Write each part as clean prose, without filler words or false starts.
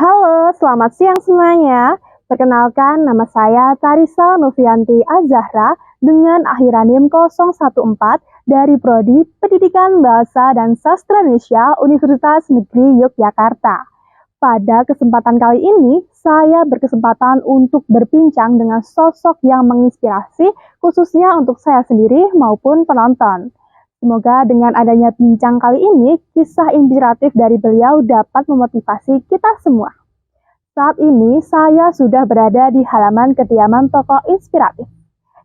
Halo, selamat siang semuanya. Perkenalkan, nama saya Tarisa Novianti Azahra dengan akhiran NIM 014 dari Prodi Pendidikan Bahasa dan Sastra Indonesia Universitas Negeri Yogyakarta. Pada kesempatan kali ini, saya berkesempatan untuk berbincang dengan sosok yang menginspirasi, khususnya untuk saya sendiri maupun penonton. Semoga dengan adanya bincang kali ini, kisah inspiratif dari beliau dapat memotivasi kita semua. Saat ini saya sudah berada di halaman kediaman tokoh inspiratif.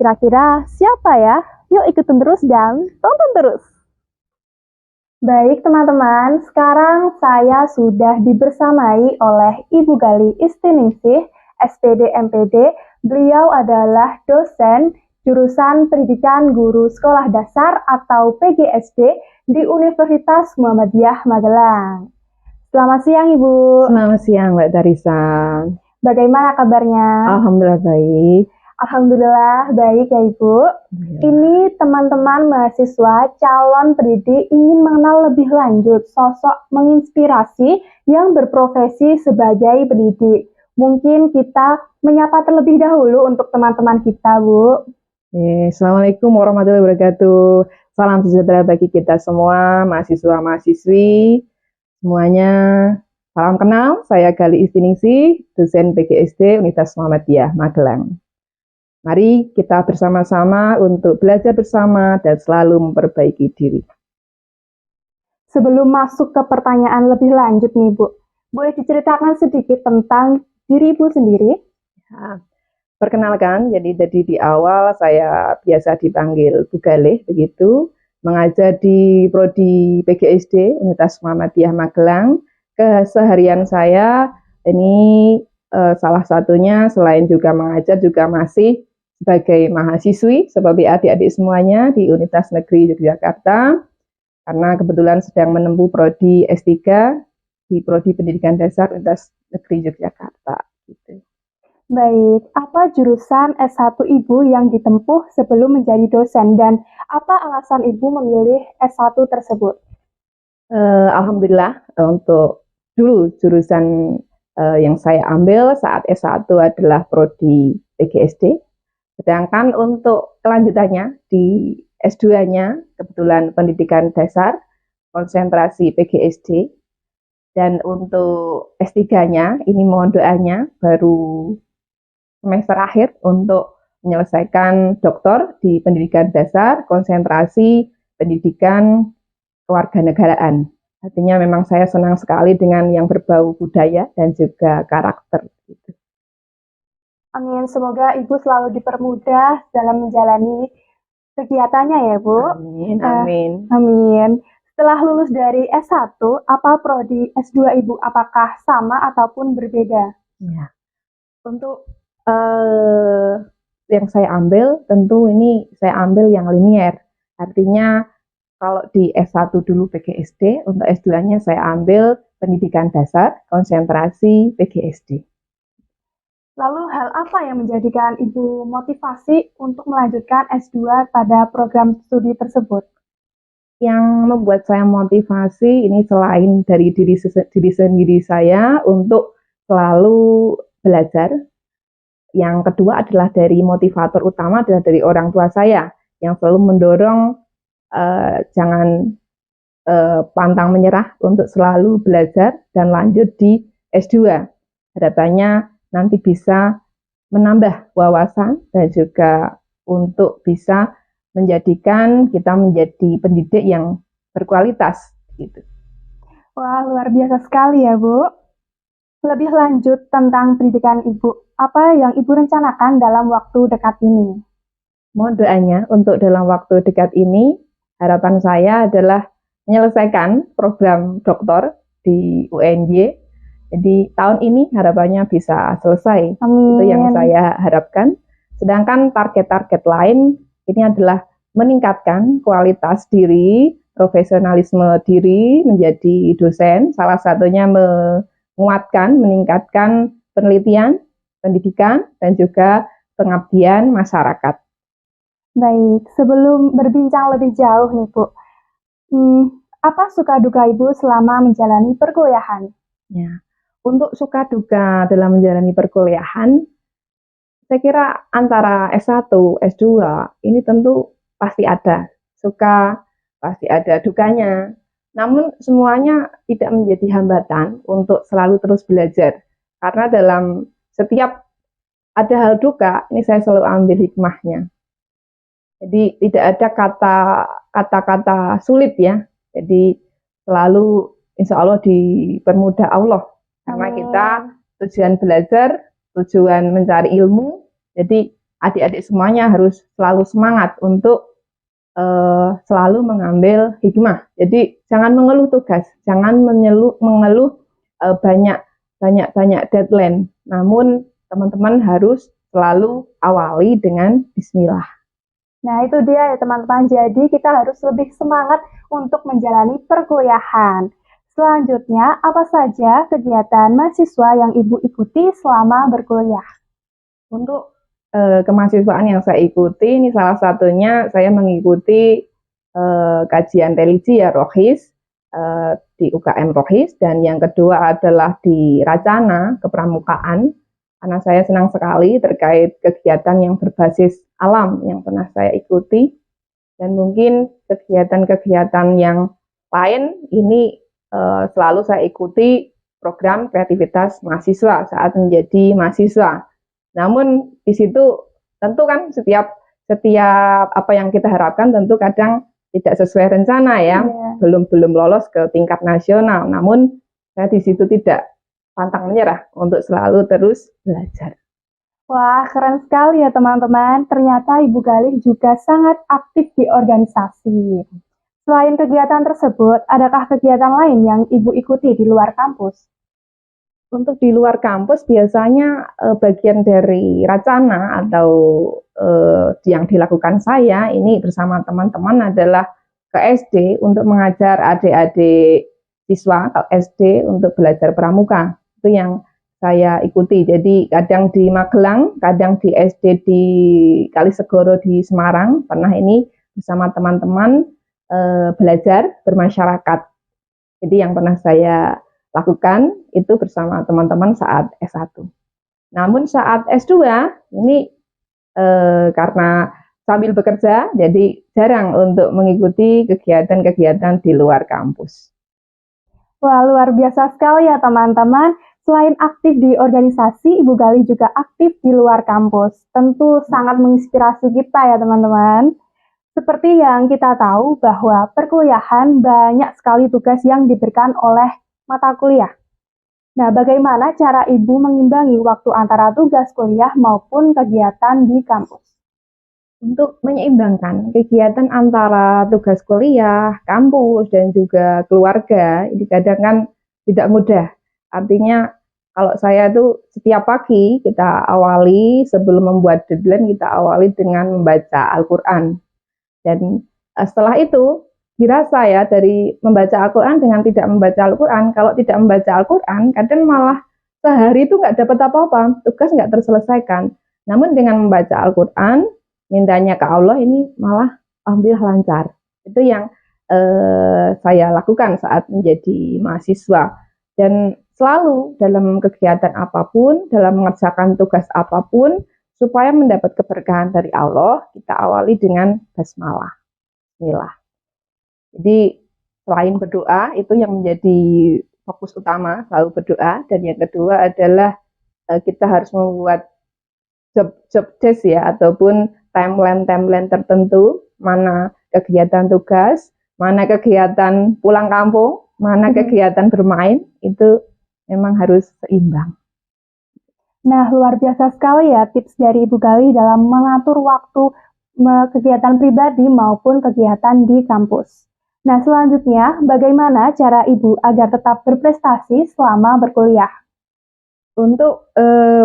Kira-kira siapa ya? Yuk ikutin terus dan tonton terus. Baik teman-teman, sekarang saya sudah dibersamai oleh Ibu Gali Istiningsih, SPD MPD. Beliau adalah dosen jurusan Pendidikan Guru Sekolah Dasar atau PGSD di Universitas Muhammadiyah Magelang. Selamat siang Ibu. Selamat siang Mbak Tarisa. Bagaimana kabarnya? Alhamdulillah baik. Alhamdulillah baik ya Ibu. Ini teman-teman mahasiswa calon pendidik ingin mengenal lebih lanjut sosok menginspirasi yang berprofesi sebagai pendidik. Mungkin kita menyapa terlebih dahulu untuk teman-teman kita, Bu. Assalamualaikum warahmatullahi wabarakatuh. Salam sejahtera bagi kita semua, mahasiswa-mahasiswi semuanya. Salam kenal, saya Gali Istiningsih, dosen PGSD Universitas Muhammadiyah Magelang. Mari kita bersama-sama untuk belajar bersama dan selalu memperbaiki diri. Sebelum masuk ke pertanyaan lebih lanjut nih Bu, boleh diceritakan sedikit tentang diri Ibu sendiri? Ya. Perkenalkan, jadi di awal saya biasa dipanggil Bu Galih, begitu, mengajar di Prodi PGSD Universitas Muhammadiyah Magelang. Keseharian saya ini salah satunya selain juga mengajar juga masih sebagai mahasiswi seperti adik-adik semuanya di Universitas Negeri Yogyakarta, karena kebetulan sedang menempuh Prodi S3 di Prodi Pendidikan Dasar Universitas Negeri Yogyakarta. Gitu. Baik, apa jurusan S1 Ibu yang ditempuh sebelum menjadi dosen dan apa alasan Ibu memilih S1 tersebut? Alhamdulillah untuk dulu jurusan yang saya ambil saat S1 adalah Prodi PGSD. Sedangkan untuk kelanjutannya di S2-nya kebetulan pendidikan dasar konsentrasi PGSD. Dan untuk S3-nya ini mohon doanya baru semester akhir untuk menyelesaikan doktor di pendidikan dasar konsentrasi pendidikan kewarganegaraan. Artinya memang saya senang sekali dengan yang berbau budaya dan juga karakter. Amin, semoga Ibu selalu dipermudah dalam menjalani kegiatannya ya Bu. Amin, amin. Amin. Setelah lulus dari S1, apa prodi S2 Ibu? Apakah sama ataupun berbeda? Ya. Untuk yang saya ambil, tentu ini saya ambil yang linier. Artinya kalau di S1 dulu PGSD, untuk S2-nya saya ambil pendidikan dasar, konsentrasi PGSD. Lalu hal apa yang menjadikan Ibu motivasi untuk melanjutkan S2 pada program studi tersebut? Yang membuat saya motivasi ini selain dari diri sendiri saya untuk selalu belajar. Yang kedua adalah dari motivator utama adalah dari orang tua saya yang selalu mendorong jangan pantang menyerah untuk selalu belajar dan lanjut di S2. Harapannya nanti bisa menambah wawasan dan juga untuk bisa menjadikan kita menjadi pendidik yang berkualitas gitu. Wah, luar biasa sekali ya Bu. Lebih lanjut tentang pendidikan Ibu, apa yang Ibu rencanakan dalam waktu dekat ini? Mohon doanya untuk dalam waktu dekat ini, harapan saya adalah menyelesaikan program doktor di UNY. Jadi tahun ini harapannya bisa selesai. Amin. Itu yang saya harapkan. Sedangkan target-target lain ini adalah meningkatkan kualitas diri, profesionalisme diri menjadi dosen. Salah satunya menguatkan, meningkatkan penelitian, pendidikan, dan juga pengabdian masyarakat. Baik, sebelum berbincang lebih jauh nih Bu, apa suka duka Ibu selama menjalani perkuliahan? Ya, Untuk suka duka dalam menjalani perkuliahan, saya kira antara S1, S2 ini tentu pasti ada suka, pasti ada dukanya. Namun semuanya tidak menjadi hambatan untuk selalu terus belajar. Karena dalam setiap ada hal duka, ini saya selalu ambil hikmahnya. Jadi tidak ada kata-kata sulit ya. Jadi selalu insya Allah dipermudah Allah. Karena kita tujuan belajar, tujuan mencari ilmu. Jadi adik-adik semuanya harus selalu semangat untuk selalu mengambil hikmah. Jadi jangan mengeluh tugas, jangan mengeluh banyak deadline. Namun teman-teman harus selalu awali dengan Bismillah. Nah, itu dia ya teman-teman. Jadi kita harus lebih semangat untuk menjalani perkuliahan. Selanjutnya, apa saja kegiatan mahasiswa yang Ibu ikuti selama berkuliah? Untuk kemahasiswaan yang saya ikuti, ini salah satunya saya mengikuti kajian religi ya Rohis di UKM Rohis, dan yang kedua adalah di Racana Kepramukaan, karena saya senang sekali terkait kegiatan yang berbasis alam yang pernah saya ikuti, dan mungkin kegiatan-kegiatan yang lain ini selalu saya ikuti program kreativitas mahasiswa saat menjadi mahasiswa. Namun di situ tentu kan setiap apa yang kita harapkan tentu kadang tidak sesuai rencana ya, belum lolos ke tingkat nasional. Namun saya di situ tidak pantang menyerah untuk selalu terus belajar. Wah, keren sekali ya teman-teman. Ternyata Ibu Galih juga sangat aktif di organisasi. Selain kegiatan tersebut, adakah kegiatan lain yang Ibu ikuti di luar kampus? Untuk di luar kampus biasanya bagian dari Racana atau yang dilakukan saya ini bersama teman-teman adalah ke SD untuk mengajar adik-adik siswa SD untuk belajar pramuka. Itu yang saya ikuti. Jadi kadang di Magelang, kadang di SD di Kalisegoro di Semarang. Pernah ini bersama teman-teman belajar bermasyarakat. Jadi yang pernah saya lakukan itu bersama teman-teman saat S1. Namun saat S2 ini karena sambil bekerja, jadi jarang untuk mengikuti kegiatan-kegiatan di luar kampus. Wah, luar biasa sekali ya teman-teman. Selain aktif di organisasi, Ibu Galih juga aktif di luar kampus. Tentu sangat menginspirasi kita ya teman-teman. Seperti yang kita tahu bahwa perkuliahan banyak sekali tugas yang diberikan oleh mata kuliah. Nah, bagaimana cara Ibu mengimbangi waktu antara tugas kuliah maupun kegiatan di kampus? Untuk menyeimbangkan kegiatan antara tugas kuliah, kampus, dan juga keluarga, ini kadang kan tidak mudah. Artinya kalau saya tuh setiap pagi kita awali sebelum membuat deadline, kita awali dengan membaca Al-Quran. Dan setelah itu dirasa ya dari membaca Al-Quran dengan tidak membaca Al-Quran, kalau tidak membaca Al-Quran kadang malah sehari itu nggak dapat apa-apa, tugas nggak terselesaikan. Namun dengan membaca Al-Quran, mintanya ke Allah ini malah alhamdulillah lancar. Itu yang saya lakukan saat menjadi mahasiswa. Dan selalu dalam kegiatan apapun, dalam mengerjakan tugas apapun, supaya mendapat keberkahan dari Allah, kita awali dengan basmalah. Bismillah. Jadi selain berdoa, itu yang menjadi fokus utama, selalu berdoa. Dan yang kedua adalah kita harus membuat job desk ya, ataupun timeline tertentu, mana kegiatan tugas, mana kegiatan pulang kampung, mana kegiatan bermain, itu memang harus seimbang. Nah, luar biasa sekali ya tips dari Ibu Galih dalam mengatur waktu kegiatan pribadi maupun kegiatan di kampus. Nah, selanjutnya, bagaimana cara Ibu agar tetap berprestasi selama berkuliah? Untuk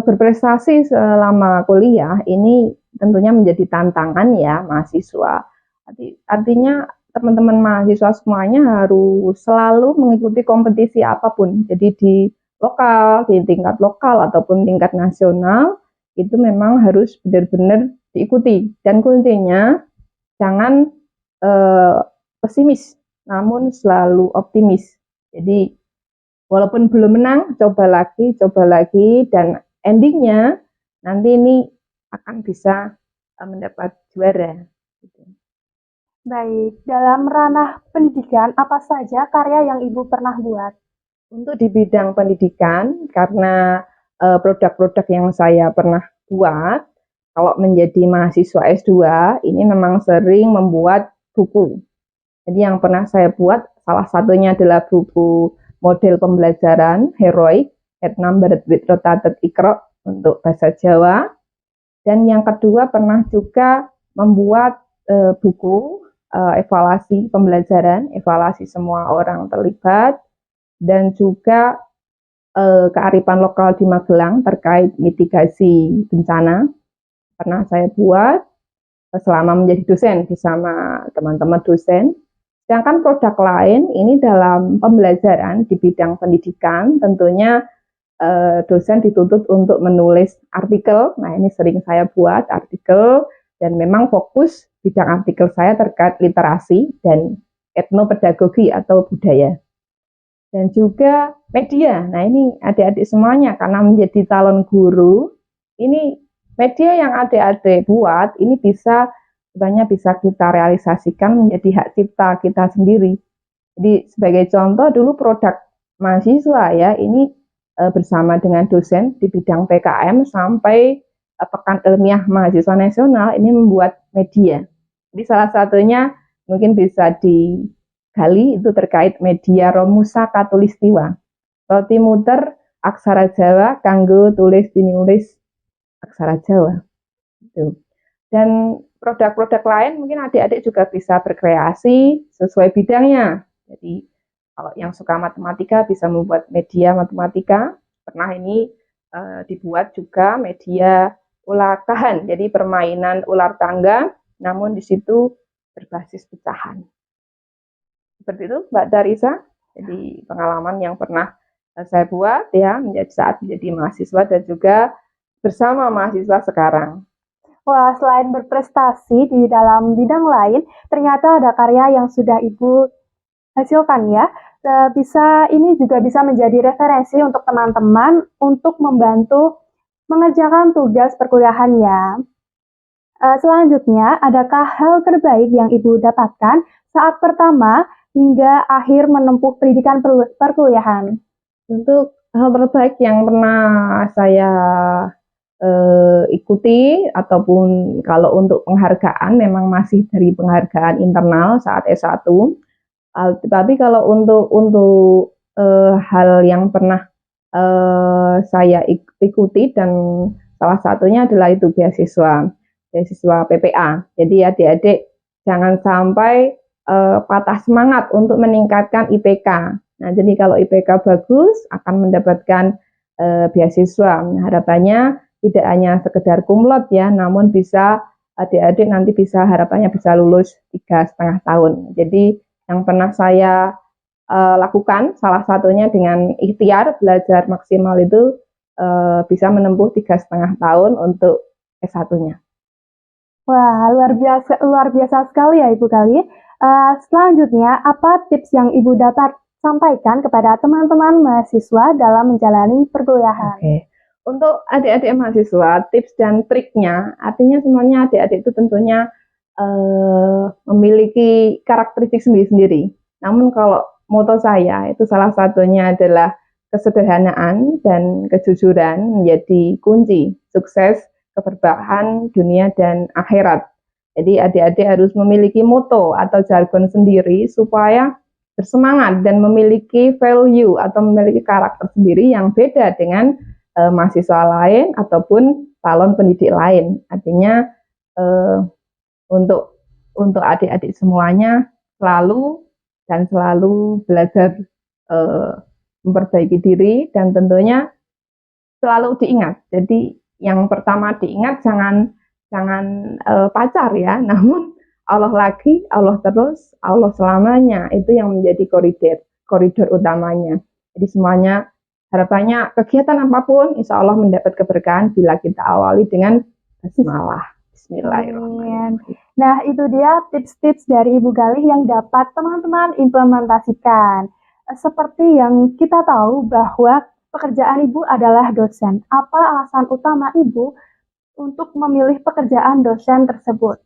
berprestasi selama kuliah ini tentunya menjadi tantangan ya mahasiswa. Artinya teman-teman mahasiswa semuanya harus selalu mengikuti kompetisi apapun. Jadi di tingkat lokal ataupun tingkat nasional, itu memang harus benar-benar diikuti. Dan kuncinya jangan pesimis, namun selalu optimis. Jadi walaupun belum menang, coba lagi, dan endingnya nanti ini akan bisa mendapat juara. Baik, dalam ranah pendidikan, apa saja karya yang Ibu pernah buat? Untuk di bidang pendidikan, karena produk-produk yang saya pernah buat, kalau menjadi mahasiswa S2, ini memang sering membuat buku. Jadi yang pernah saya buat, salah satunya adalah buku model pembelajaran Heroic, Head Numbered with Rotated Ikro untuk bahasa Jawa. Dan yang kedua pernah juga membuat buku evaluasi pembelajaran, evaluasi semua orang terlibat, dan juga kearifan lokal di Magelang terkait mitigasi bencana. Pernah saya buat selama menjadi dosen bersama teman-teman dosen. Sedangkan produk lain ini dalam pembelajaran di bidang pendidikan, tentunya dosen dituntut untuk menulis artikel. Nah, ini sering saya buat artikel, dan memang fokus bidang artikel saya terkait literasi dan etnopedagogi atau budaya. Dan juga media. Nah, ini adik-adik semuanya, karena menjadi calon guru, ini media yang adik-adik buat, ini sebenarnya bisa kita realisasikan menjadi hak cipta kita sendiri. Jadi sebagai contoh dulu produk mahasiswa ya, ini bersama dengan dosen di bidang PKM sampai Pekan Ilmiah Mahasiswa Nasional ini membuat media. Jadi salah satunya mungkin bisa digali itu terkait media Romusa Katulistiwa. Roti muter aksara Jawa kanggo tulis dinulis aksara Jawa. Gitu. Dan produk-produk lain mungkin adik-adik juga bisa berkreasi sesuai bidangnya. Jadi kalau yang suka matematika bisa membuat media matematika. Pernah ini dibuat juga media ulakahan, jadi permainan ular tangga, namun di situ berbasis pecahan. Seperti itu, Mbak Darisa. Jadi pengalaman yang pernah saya buat ya saat menjadi mahasiswa dan juga bersama mahasiswa sekarang. Wah, selain berprestasi di dalam bidang lain, ternyata ada karya yang sudah Ibu hasilkan ya. Ini juga bisa menjadi referensi untuk teman-teman untuk membantu mengerjakan tugas perkuliahannya. Selanjutnya, adakah hal terbaik yang Ibu dapatkan saat pertama hingga akhir menempuh pendidikan perkuliahan? Untuk hal terbaik yang pernah saya ikuti, ataupun kalau untuk penghargaan memang masih dari penghargaan internal saat S1. Tapi kalau untuk hal yang pernah saya ikuti, dan salah satunya adalah itu beasiswa PPA. Jadi adik-adik jangan sampai patah semangat untuk meningkatkan IPK. Nah, jadi kalau IPK bagus akan mendapatkan beasiswa. Harapannya tidak hanya sekedar kumlot ya, namun bisa adik-adik nanti harapannya bisa lulus 3,5 tahun. Jadi yang pernah saya lakukan salah satunya dengan ikhtiar belajar maksimal itu bisa menempuh 3,5 tahun untuk S1-nya. Wah, luar biasa sekali ya Ibu Kali. Selanjutnya, apa tips yang Ibu dapat sampaikan kepada teman-teman mahasiswa dalam menjalani perkuliahan? Oke. Untuk adik-adik mahasiswa, tips dan triknya, artinya semuanya adik-adik itu tentunya memiliki karakteristik sendiri-sendiri. Namun kalau moto saya itu salah satunya adalah kesederhanaan dan kejujuran menjadi kunci sukses keberkahan dunia dan akhirat. Jadi adik-adik harus memiliki moto atau jargon sendiri supaya bersemangat dan memiliki value atau memiliki karakter sendiri yang beda dengan mahasiswa lain ataupun calon pendidik lain. Artinya untuk adik-adik semuanya selalu belajar memperbaiki diri, dan tentunya selalu diingat. Jadi yang pertama diingat jangan pacar ya, namun Allah lagi, Allah terus, Allah selamanya, itu yang menjadi koridor utamanya. Jadi semuanya harapannya kegiatan apapun insya Allah mendapat keberkahan bila kita awali dengan basmalah. Bismillahirrahmanirrahim. Nah, itu dia tips-tips dari Ibu Galih yang dapat teman-teman implementasikan. Seperti yang kita tahu bahwa pekerjaan Ibu adalah dosen. Apa alasan utama Ibu untuk memilih pekerjaan dosen tersebut?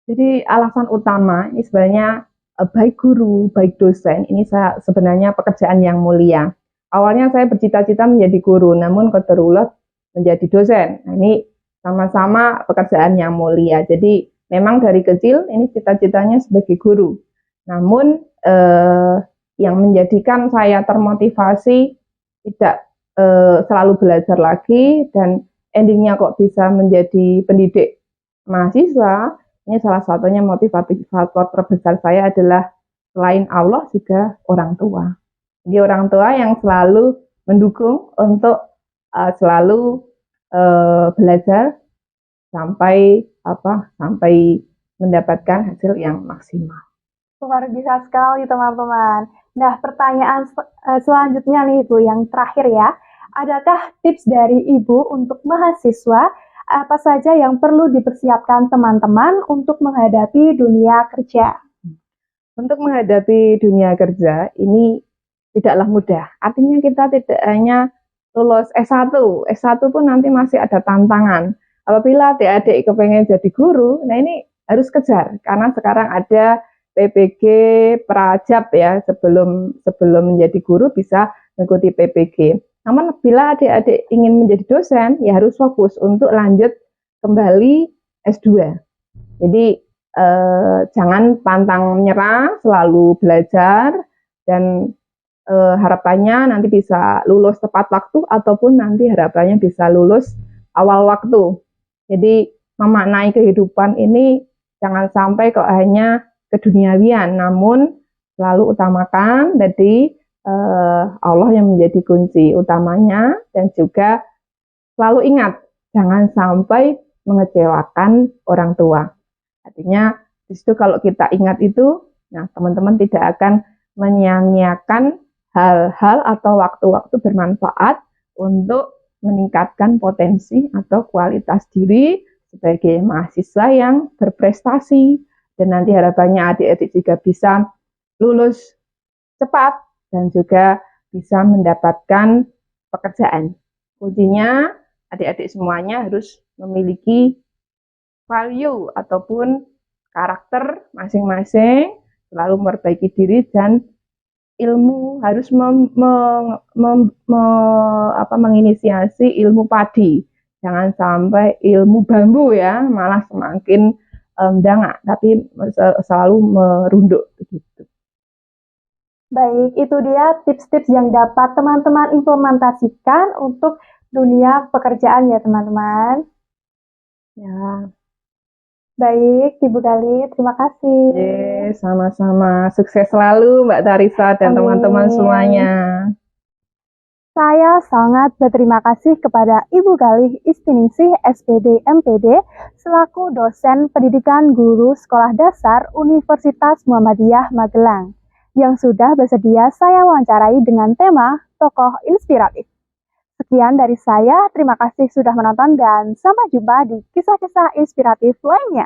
Jadi alasan utama ini sebenarnya baik guru, baik dosen, ini sebenarnya pekerjaan yang mulia. Awalnya saya bercita-cita menjadi guru, namun qadarullah menjadi dosen. Nah, ini sama-sama pekerjaan yang mulia. Jadi memang dari kecil ini cita-citanya sebagai guru. Namun yang menjadikan saya termotivasi tidak selalu belajar lagi dan endingnya kok bisa menjadi pendidik mahasiswa. Ini salah satunya motivator terbesar saya adalah selain Allah juga orang tua. Jadi orang tua yang selalu mendukung untuk selalu belajar sampai mendapatkan hasil yang maksimal. Luar biasa sekali teman-teman. Nah, pertanyaan selanjutnya nih Ibu, yang terakhir ya. Adakah tips dari Ibu untuk mahasiswa apa saja yang perlu dipersiapkan teman-teman untuk menghadapi dunia kerja? Untuk menghadapi dunia kerja ini tidaklah mudah. Artinya kita tidak hanya lulus S1. S1 pun nanti masih ada tantangan. Apabila adik-adik kepengen jadi guru, nah ini harus kejar. Karena sekarang ada PPG Prajab ya, sebelum menjadi guru bisa mengikuti PPG. Namun bila adik-adik ingin menjadi dosen, ya harus fokus untuk lanjut kembali S2. Jadi jangan pantang menyerah, selalu belajar dan harapannya nanti bisa lulus tepat waktu ataupun nanti harapannya bisa lulus awal waktu. Jadi memaknai kehidupan ini jangan sampai kok hanya keduniawian, namun selalu utamakan jadi Allah yang menjadi kunci utamanya dan juga selalu ingat jangan sampai mengecewakan orang tua. Artinya di situ kalau kita ingat itu, nah teman-teman tidak akan menyia-nyiakan hal-hal atau waktu-waktu bermanfaat untuk meningkatkan potensi atau kualitas diri sebagai mahasiswa yang berprestasi dan nanti harapannya adik-adik juga bisa lulus cepat dan juga bisa mendapatkan pekerjaan. Kuncinya adik-adik semuanya harus memiliki value ataupun karakter masing-masing, selalu memperbaiki diri dan ilmu harus menginisiasi ilmu padi. Jangan sampai ilmu bambu ya, malah semakin dangak, tapi selalu merunduk begitu. Baik, itu dia tips-tips yang dapat teman-teman implementasikan untuk dunia pekerjaan ya teman-teman. Ya. Baik, Ibu Gali, terima kasih. Yes, sama-sama. Sukses selalu Mbak Tarisa dan teman-teman semuanya. Saya sangat berterima kasih kepada Ibu Galih Istiningsih SPD MPD selaku dosen pendidikan guru sekolah dasar Universitas Muhammadiyah Magelang yang sudah bersedia saya wawancarai dengan tema tokoh inspiratif. Sekian dari saya, terima kasih sudah menonton dan sampai jumpa di kisah-kisah inspiratif lainnya.